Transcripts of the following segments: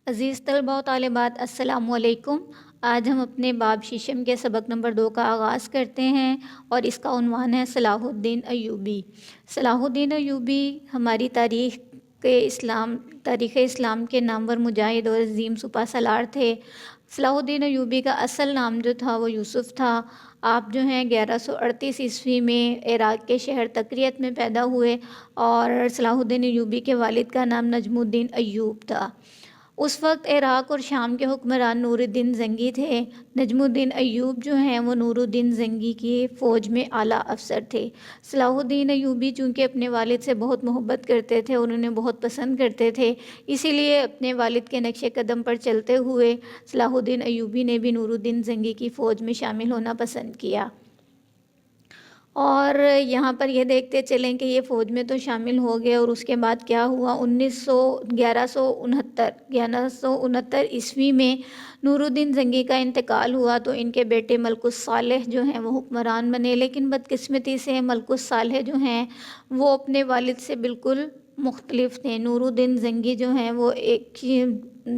عزیز طلباء و طالبات، السلام علیکم۔ آج ہم اپنے باب ششم کے سبق نمبر 2 کا آغاز کرتے ہیں اور اس کا عنوان ہے صلاح الدین ایوبی۔ صلاح الدین ایوبی ہماری تاریخ اسلام کے نامور مجاہد اور عظیم سپہ سالار تھے۔ صلاح الدین ایوبی کا اصل نام جو تھا وہ یوسف تھا۔ آپ جو ہیں 1138 عیسوی میں عراق کے شہر تکریت میں پیدا ہوئے اور صلاح الدین ایوبی کے والد کا نام نجم الدین ایوب تھا۔ اس وقت عراق اور شام کے حکمران نور الدین زنگی تھے۔ نجم الدین ایوب جو ہیں وہ نور الدین زنگی کی فوج میں اعلیٰ افسر تھے۔ صلاح الدین ایوبی چونکہ اپنے والد سے بہت محبت کرتے تھے اور انہیں بہت پسند کرتے تھے، اسی لیے اپنے والد کے نقش قدم پر چلتے ہوئے صلاح الدین ایوبی نے بھی نور الدین زنگی کی فوج میں شامل ہونا پسند کیا۔ اور یہاں پر یہ دیکھتے چلیں کہ یہ فوج میں تو شامل ہو گئے اور اس کے بعد کیا ہوا۔ 1169 عیسوی میں نور الدین زنگی کا انتقال ہوا تو ان کے بیٹے ملک الصالح جو ہیں وہ حکمران بنے، لیکن بدقسمتی سے ملک الصالح جو ہیں وہ اپنے والد سے بالکل مختلف تھے۔ نور الدین زنگی جو ہیں وہ ایک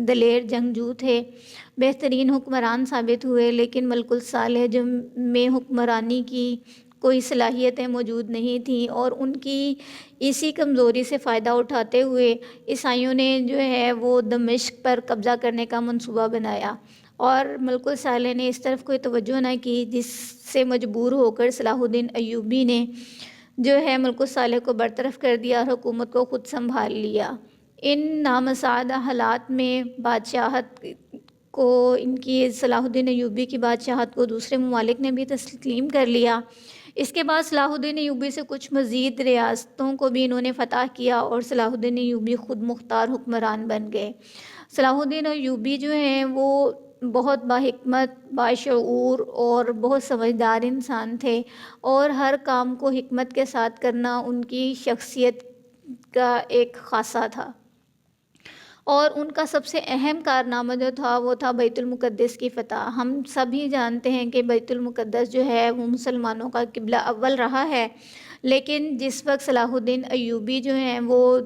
دلیر جنگجو تھے، بہترین حکمران ثابت ہوئے، لیکن ملک الصالح جو میں حکمرانی کی کوئی صلاحیتیں موجود نہیں تھیں اور ان کی اسی کمزوری سے فائدہ اٹھاتے ہوئے عیسائیوں نے جو ہے وہ دمشق پر قبضہ کرنے کا منصوبہ بنایا اور ملک الصالح نے اس طرف کوئی توجہ نہ کی، جس سے مجبور ہو کر صلاح الدین ایوبی نے جو ہے ملک الصالح کو برطرف کر دیا اور حکومت کو خود سنبھال لیا۔ ان نامساعدہ حالات میں بادشاہت کو ان کی صلاح الدین ایوبی کی بادشاہت کو دوسرے ممالک نے بھی تسلیم کر لیا۔ اس کے بعد صلاح الدین ایوبی سے کچھ مزید ریاستوں کو بھی انہوں نے فتح کیا اور صلاح الدین ایوبی خود مختار حکمران بن گئے۔ صلاح الدین ایوبی جو ہیں وہ بہت باحکمت، باشعور اور بہت سمجھدار انسان تھے اور ہر کام کو حکمت کے ساتھ کرنا ان کی شخصیت کا ایک خاصہ تھا۔ اور ان کا سب سے اہم کارنامہ جو تھا وہ تھا بیت المقدس کی فتح۔ ہم سبھی جانتے ہیں کہ بیت المقدس جو ہے وہ مسلمانوں کا قبلہ اول رہا ہے، لیکن جس وقت صلاح الدین ایوبی جو ہیں وہ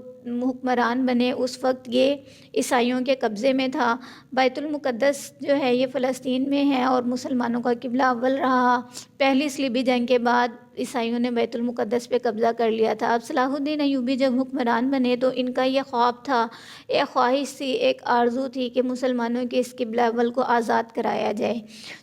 حکمران بنے اس وقت یہ عیسائیوں کے قبضے میں تھا۔ بیت المقدس جو ہے یہ فلسطین میں ہے اور مسلمانوں کا قبلہ اول رہا۔ پہلی صلیبی جنگ کے بعد عیسائیوں نے بیت المقدس پہ قبضہ کر لیا تھا۔ اب صلاح الدین ایوبی جب حکمران بنے تو ان کا یہ خواب تھا، ایک خواہش تھی، ایک آرزو تھی کہ مسلمانوں کے اس قبلہ اول کو آزاد کرایا جائے۔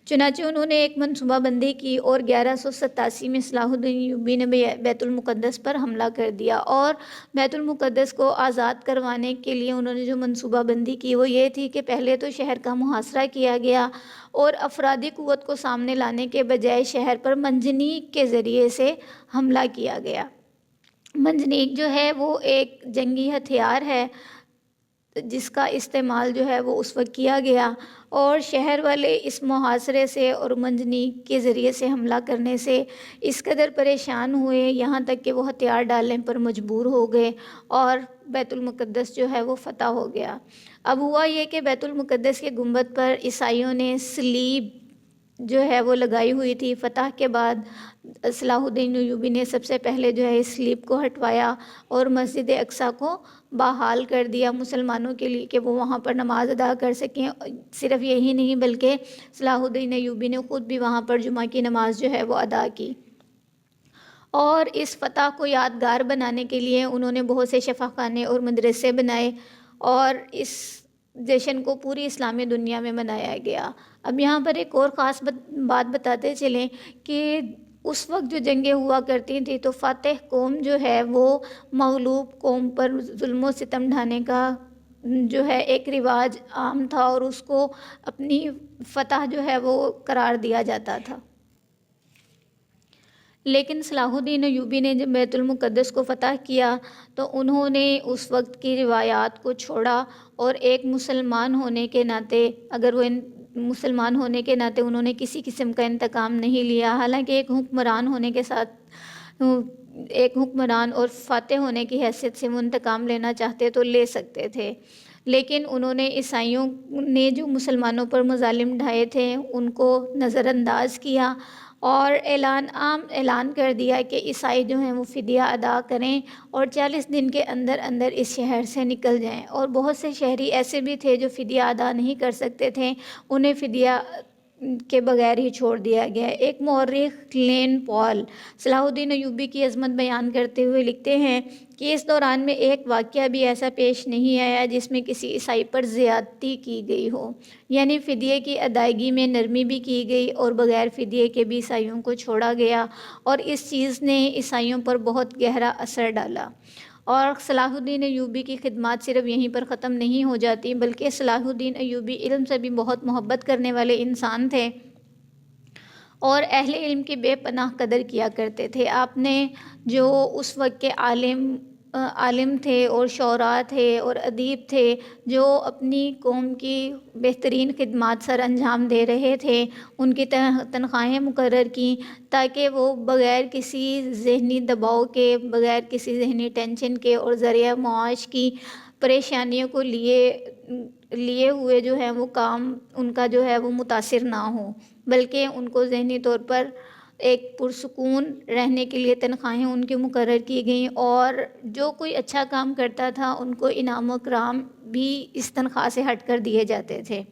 چنانچہ انہوں نے ایک منصوبہ بندی کی اور 1187 میں صلاح الدین ایوبی نے بیت المقدس پر حملہ کر دیا اور بیت المقدس کو آزاد کروانے کے لیے انہوں نے جو منصوبہ بندی کی وہ یہ تھی کہ پہلے تو شہر کا محاصرہ کیا گیا اور افرادی قوت کو سامنے لانے کے بجائے شہر پر منجنیق کے ذریعے سے حملہ کیا گیا۔ منجنیق جو ہے وہ ایک جنگی ہتھیار ہے جس کا استعمال جو ہے وہ اس وقت کیا گیا اور شہر والے اس محاصرے سے اور منجنیق کے ذریعے سے حملہ کرنے سے اس قدر پریشان ہوئے یہاں تک کہ وہ ہتھیار ڈالنے پر مجبور ہو گئے اور بیت المقدس جو ہے وہ فتح ہو گیا۔ اب ہوا یہ کہ بیت المقدس کے گنبد پر عیسائیوں نے صلیب جو ہے وہ لگائی ہوئی تھی۔ فتح کے بعد صلاح الدین ایوبی نے سب سے پہلے جو ہے اس صلیب کو ہٹوایا اور مسجد اقصیٰ کو بحال کر دیا مسلمانوں کے لیے کہ وہ وہاں پر نماز ادا کر سکیں۔ صرف یہی نہیں بلکہ صلاح الدین ایوبی نے خود بھی وہاں پر جمعہ کی نماز جو ہے وہ ادا کی۔ اور اس فتح کو یادگار بنانے کے لیے انہوں نے بہت سے شفاخانے اور مدرسے بنائے اور اس جشن کو پوری اسلامی دنیا میں منایا گیا۔ اب یہاں پر ایک اور خاص بات بتاتے چلیں کہ اس وقت جو جنگیں ہوا کرتی تھیں تو فاتح قوم جو ہے وہ مغلوب قوم پر ظلم و ستم ڈھانے کا جو ہے ایک رواج عام تھا اور اس کو اپنی فتح جو ہے وہ قرار دیا جاتا تھا۔ لیکن صلاح الدین ایوبی نے جب بیت المقدس کو فتح کیا تو انہوں نے اس وقت کی روایات کو چھوڑا اور ایک مسلمان ہونے کے ناطے مسلمان ہونے کے ناطے انہوں نے کسی قسم کا انتقام نہیں لیا۔ حالانکہ ایک حکمران ہونے کے ساتھ ایک حکمران اور فاتح ہونے کی حیثیت سے وہ انتقام لینا چاہتے تو لے سکتے تھے، لیکن انہوں نے عیسائیوں نے جو مسلمانوں پر مظالم ڈھائے تھے ان کو نظر انداز کیا اور اعلان کر دیا کہ عیسائی جو ہیں وہ فدیہ ادا کریں اور 40 دن کے اندر اندر اس شہر سے نکل جائیں۔ اور بہت سے شہری ایسے بھی تھے جو فدیہ ادا نہیں کر سکتے تھے، انہیں فدیہ کے بغیر ہی چھوڑ دیا گیا۔ ایک مورخ لین پال صلاح الدین ایوبی کی عظمت بیان کرتے ہوئے لکھتے ہیں کہ اس دوران میں ایک واقعہ بھی ایسا پیش نہیں آیا جس میں کسی عیسائی پر زیادتی کی گئی ہو، یعنی فدیے کی ادائیگی میں نرمی بھی کی گئی اور بغیر فدیے کے بھی عیسائیوں کو چھوڑا گیا، اور اس چیز نے عیسائیوں پر بہت گہرا اثر ڈالا۔ اور صلاح الدین ایوبی کی خدمات صرف یہیں پر ختم نہیں ہو جاتی، بلکہ صلاح الدین ایوبی علم سے بھی بہت محبت کرنے والے انسان تھے اور اہل علم کی بے پناہ قدر کیا کرتے تھے۔ آپ نے جو اس وقت کے عالم تھے اور شعراء تھے اور ادیب تھے جو اپنی قوم کی بہترین خدمات سر انجام دے رہے تھے، ان کی تنخواہیں مقرر کیں تاکہ وہ بغیر کسی ذہنی دباؤ کے، بغیر کسی ذہنی ٹینشن کے اور ذریعہ معاش کی پریشانیوں کو لیے ہوئے جو ہے وہ کام ان کا جو ہے وہ متاثر نہ ہو، بلکہ ان کو ذہنی طور پر ایک پرسکون رہنے کے لیے تنخواہیں ان کی مقرر کی گئیں، اور جو کوئی اچھا کام کرتا تھا ان کو انعام و اکرام بھی اس تنخواہ سے ہٹ کر دیے جاتے تھے۔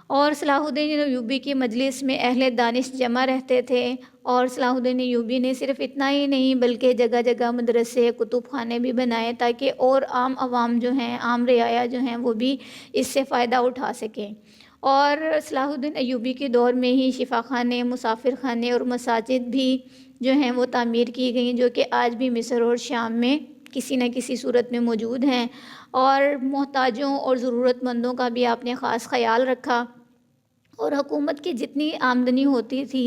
اور صلاح الدین ایوبی کی مجلس میں اہل دانش جمع رہتے تھے، اور صلاح الدین ایوبی نے صرف اتنا ہی نہیں بلکہ جگہ جگہ مدرسے، کتب خانے بھی بنائے تاکہ اور عام عوام جو ہیں، عام رعایا جو ہیں، وہ بھی اس سے فائدہ اٹھا سکیں۔ اور صلاح الدین ایوبی کے دور میں ہی شفا خانے، مسافر خانے اور مساجد بھی جو ہیں وہ تعمیر کی گئیں، جو کہ آج بھی مصر اور شام میں کسی نہ کسی صورت میں موجود ہیں، اور محتاجوں اور ضرورت مندوں کا بھی آپ نے خاص خیال رکھا، اور حکومت کی جتنی آمدنی ہوتی تھی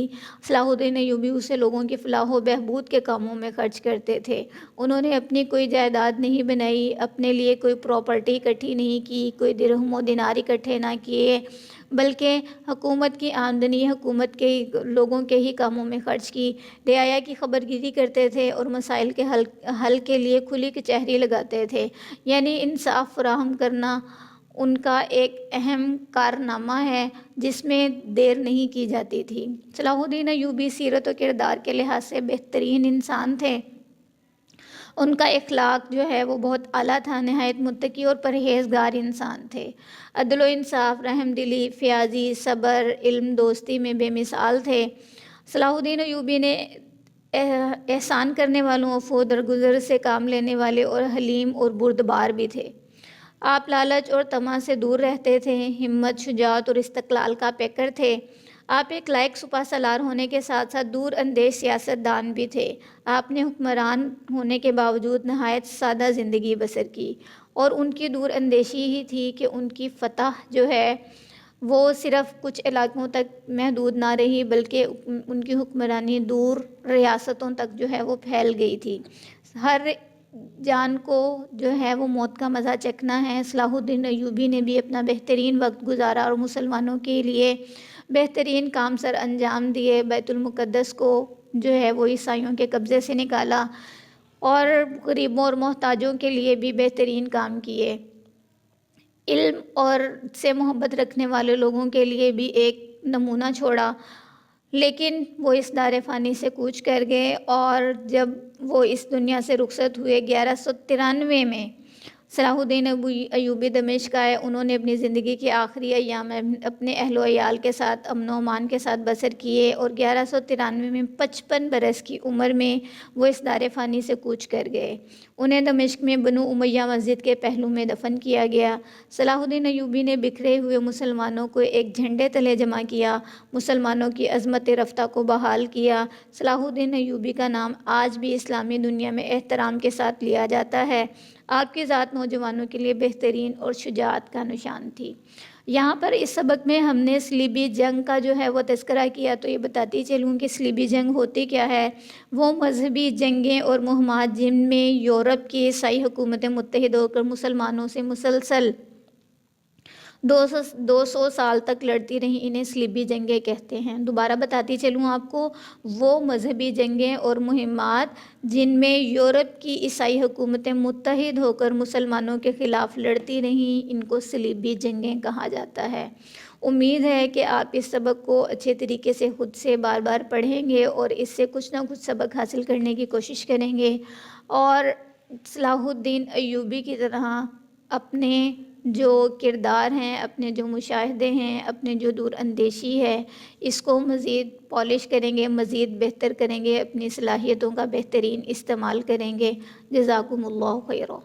صلاح الدین ایوبی اسے لوگوں کی فلاح و بہبود کے کاموں میں خرچ کرتے تھے۔ انہوں نے اپنی کوئی جائیداد نہیں بنائی، اپنے لیے کوئی پراپرٹی اکٹھی نہیں کی، کوئی درہم و دینار اکٹھے نہ کیے، بلکہ حکومت کی آمدنی حکومت کے لوگوں کے ہی کاموں میں خرچ کی، رعایا کی خبرگیری کرتے تھے اور مسائل کے حل کے لیے کھلی کچہری لگاتے تھے، یعنی انصاف فراہم کرنا ان کا ایک اہم کارنامہ ہے جس میں دیر نہیں کی جاتی تھی۔ صلاح الدین ایوبی سیرت و کردار کے لحاظ سے بہترین انسان تھے۔ ان کا اخلاق جو ہے وہ بہت اعلیٰ تھا، نہایت متقی اور پرہیزگار انسان تھے، عدل و انصاف، رحم دلی، فیاضی، صبر، علم، دوستی میں بے مثال تھے۔ صلاح الدین ایوبی نے احسان کرنے والوں، عفو و درگزر سے کام لینے والے اور حلیم اور بردبار بھی تھے۔ آپ لالچ اور طمع سے دور رہتے تھے، ہمت، شجاعت اور استقلال کا پیکر تھے۔ آپ ایک لائق سپہ سالار ہونے کے ساتھ ساتھ دور اندیش سیاست دان بھی تھے۔ آپ نے حکمران ہونے کے باوجود نہایت سادہ زندگی بسر کی، اور ان کی دور اندیشی ہی تھی کہ ان کی فتح جو ہے وہ صرف کچھ علاقوں تک محدود نہ رہی، بلکہ ان کی حکمرانی دور ریاستوں تک جو ہے وہ پھیل گئی تھی۔ ہر جان کو جو ہے وہ موت کا مزہ چکھنا ہے۔ صلاح الدین ایوبی نے بھی اپنا بہترین وقت گزارا اور مسلمانوں کے لیے بہترین کام سر انجام دیے۔ بیت المقدس کو جو ہے وہ عیسائیوں کے قبضے سے نکالا، اور غریبوں اور محتاجوں کے لیے بھی بہترین کام کیے۔ علم اور سے محبت رکھنے والے لوگوں کے لیے بھی ایک نمونہ چھوڑا، لیکن وہ اس دار فانی سے کوچ کر گئے، اور جب وہ اس دنیا سے رخصت ہوئے 1193 میں صلاح الدین ایوبی دمشق آئے۔ انہوں نے اپنی زندگی کے آخری ایام اپنے اہل و عیال کے ساتھ امن و امان کے ساتھ بسر کیے، اور 1193 میں 55 برس کی عمر میں وہ اس دار فانی سے کوچ کر گئے۔ انہیں دمشق میں بنو امیہ مسجد کے پہلو میں دفن کیا گیا۔ صلاح الدین ایوبی نے بکھرے ہوئے مسلمانوں کو ایک جھنڈے تلے جمع کیا، مسلمانوں کی عظمت رفتہ کو بحال کیا۔ صلاح الدین ایوبی کا نام آج بھی اسلامی دنیا میں احترام کے ساتھ لیا جاتا ہے۔ آپ کی ذات نوجوانوں کے لیے بہترین اور شجاعت کا نشان تھی۔ یہاں پر اس سبق میں ہم نے صلیبی جنگ کا جو ہے وہ تذکرہ کیا، تو یہ بتاتی چلوں کہ صلیبی جنگ ہوتی کیا ہے۔ وہ مذہبی جنگیں اور مہمات جن میں یورپ کی عیسائی حکومتیں متحد ہو کر مسلمانوں سے مسلسل دو سو سال تک لڑتی رہیں، انہیں صلیبی جنگیں کہتے ہیں۔ دوبارہ بتاتی چلوں آپ کو، وہ مذہبی جنگیں اور مہمات جن میں یورپ کی عیسائی حکومتیں متحد ہو کر مسلمانوں کے خلاف لڑتی رہیں، ان کو صلیبی جنگیں کہا جاتا ہے۔ امید ہے کہ آپ اس سبق کو اچھے طریقے سے خود سے بار بار پڑھیں گے اور اس سے کچھ نہ کچھ سبق حاصل کرنے کی کوشش کریں گے، اور صلاح الدین ایوبی کی طرح اپنے جو کردار ہیں، اپنے جو مشاہدے ہیں، اپنے جو دور اندیشی ہے، اس کو مزید پالش کریں گے، مزید بہتر کریں گے، اپنی صلاحیتوں کا بہترین استعمال کریں گے۔ جزاکم اللہ خیرا۔